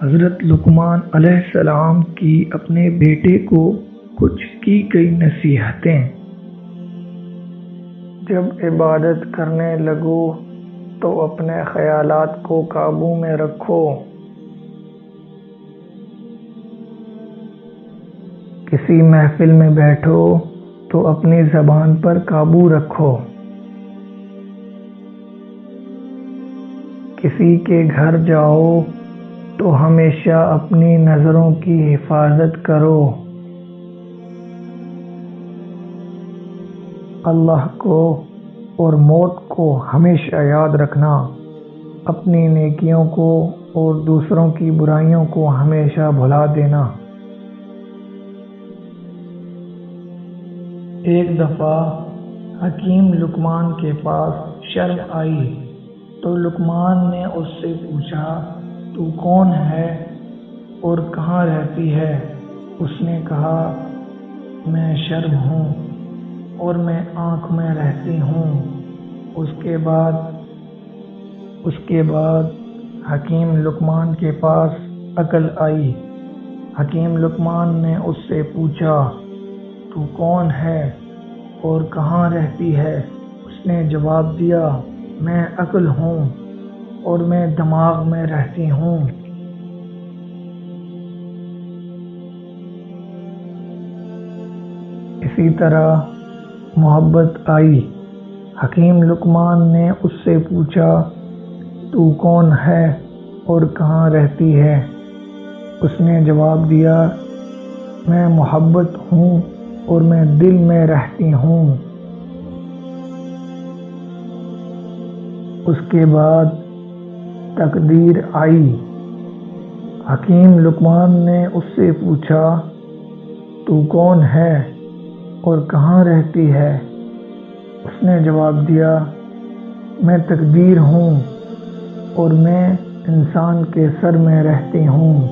حضرت لقمان علیہ السلام کی اپنے بیٹے کو کچھ کی گئی نصیحتیں۔ جب عبادت کرنے لگو تو اپنے خیالات کو قابو میں رکھو۔ کسی محفل میں بیٹھو تو اپنی زبان پر قابو رکھو۔ کسی کے گھر جاؤ تو ہمیشہ اپنی نظروں کی حفاظت کرو۔ اللہ کو اور موت کو ہمیشہ یاد رکھنا، اپنی نیکیوں کو اور دوسروں کی برائیوں کو ہمیشہ بھلا دینا۔ ایک دفعہ حکیم لقمان کے پاس شرم آئی تو لقمان نے اس سے پوچھا، تو کون ہے اور کہاں رہتی ہے؟ اس نے کہا، میں شرم ہوں اور میں آنکھ میں رہتی ہوں۔ اس کے بعد حکیم لقمان کے پاس عقل آئی۔ حکیم لقمان نے اس سے پوچھا، تو کون ہے اور کہاں رہتی ہے؟ اس نے جواب دیا، میں عقل ہوں اور میں دماغ میں رہتی ہوں۔ اسی طرح محبت آئی۔ حکیم لقمان نے اس سے پوچھا، تو کون ہے اور کہاں رہتی ہے؟ اس نے جواب دیا، میں محبت ہوں اور میں دل میں رہتی ہوں۔ اس کے بعد تقدیر آئی۔ حکیم لقمان نے اس سے پوچھا، تو کون ہے اور کہاں رہتی ہے؟ اس نے جواب دیا، میں تقدیر ہوں اور میں انسان کے سر میں رہتی ہوں۔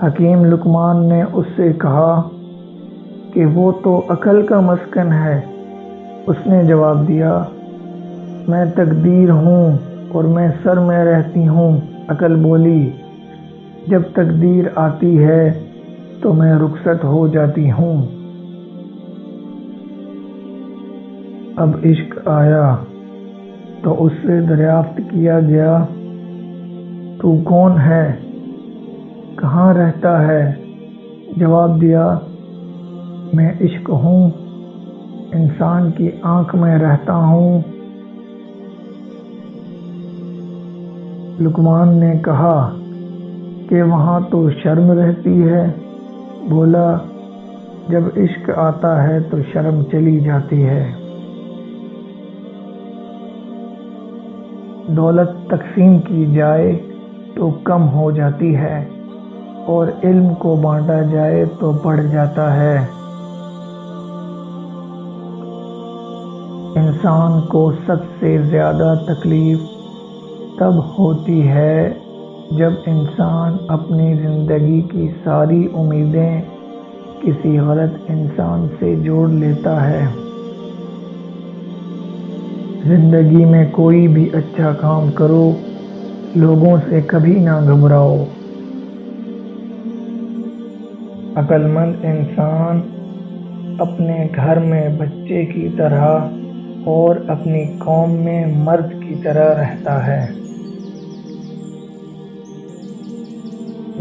حکیم لقمان نے اس سے کہا کہ وہ تو عقل کا مسکن ہے۔ اس نے جواب دیا، میں تقدیر ہوں اور میں سر میں رہتی ہوں۔ عقل بولی، جب تقدیر آتی ہے تو میں رخصت ہو جاتی ہوں۔ اب عشق آیا تو اس سے دریافت کیا گیا، تو کون ہے، کہاں رہتا ہے؟ جواب دیا، میں عشق ہوں، انسان کی آنکھ میں رہتا ہوں۔ لقمان نے کہا کہ وہاں تو شرم رہتی ہے۔ بولا، جب عشق آتا ہے تو شرم چلی جاتی ہے۔ دولت تقسیم کی جائے تو کم ہو جاتی ہے اور علم کو بانٹا جائے تو بڑھ جاتا ہے۔ انسان کو سب سے زیادہ تکلیف تب ہوتی ہے جب انسان اپنی زندگی کی ساری امیدیں کسی غلط انسان سے جوڑ لیتا ہے۔ زندگی میں کوئی بھی اچھا کام کرو، لوگوں سے کبھی نہ گھبراؤ۔ عقل مند انسان اپنے گھر میں بچے کی طرح اور اپنی قوم میں مرد کی طرح رہتا ہے۔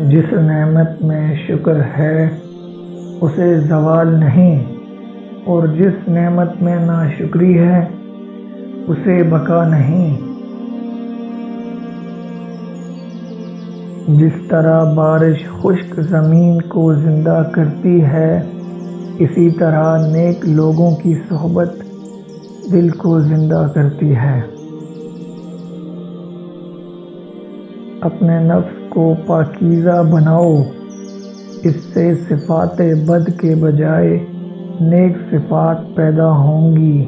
جس نعمت میں شکر ہے اسے زوال نہیں، اور جس نعمت میں ناشکری ہے اسے بقا نہیں۔ جس طرح بارش خشک زمین کو زندہ کرتی ہے، اسی طرح نیک لوگوں کی صحبت دل کو زندہ کرتی ہے۔ اپنے نفس کو پاکیزہ بناؤ، اس سے صفات بد کے بجائے نیک صفات پیدا ہوں گی۔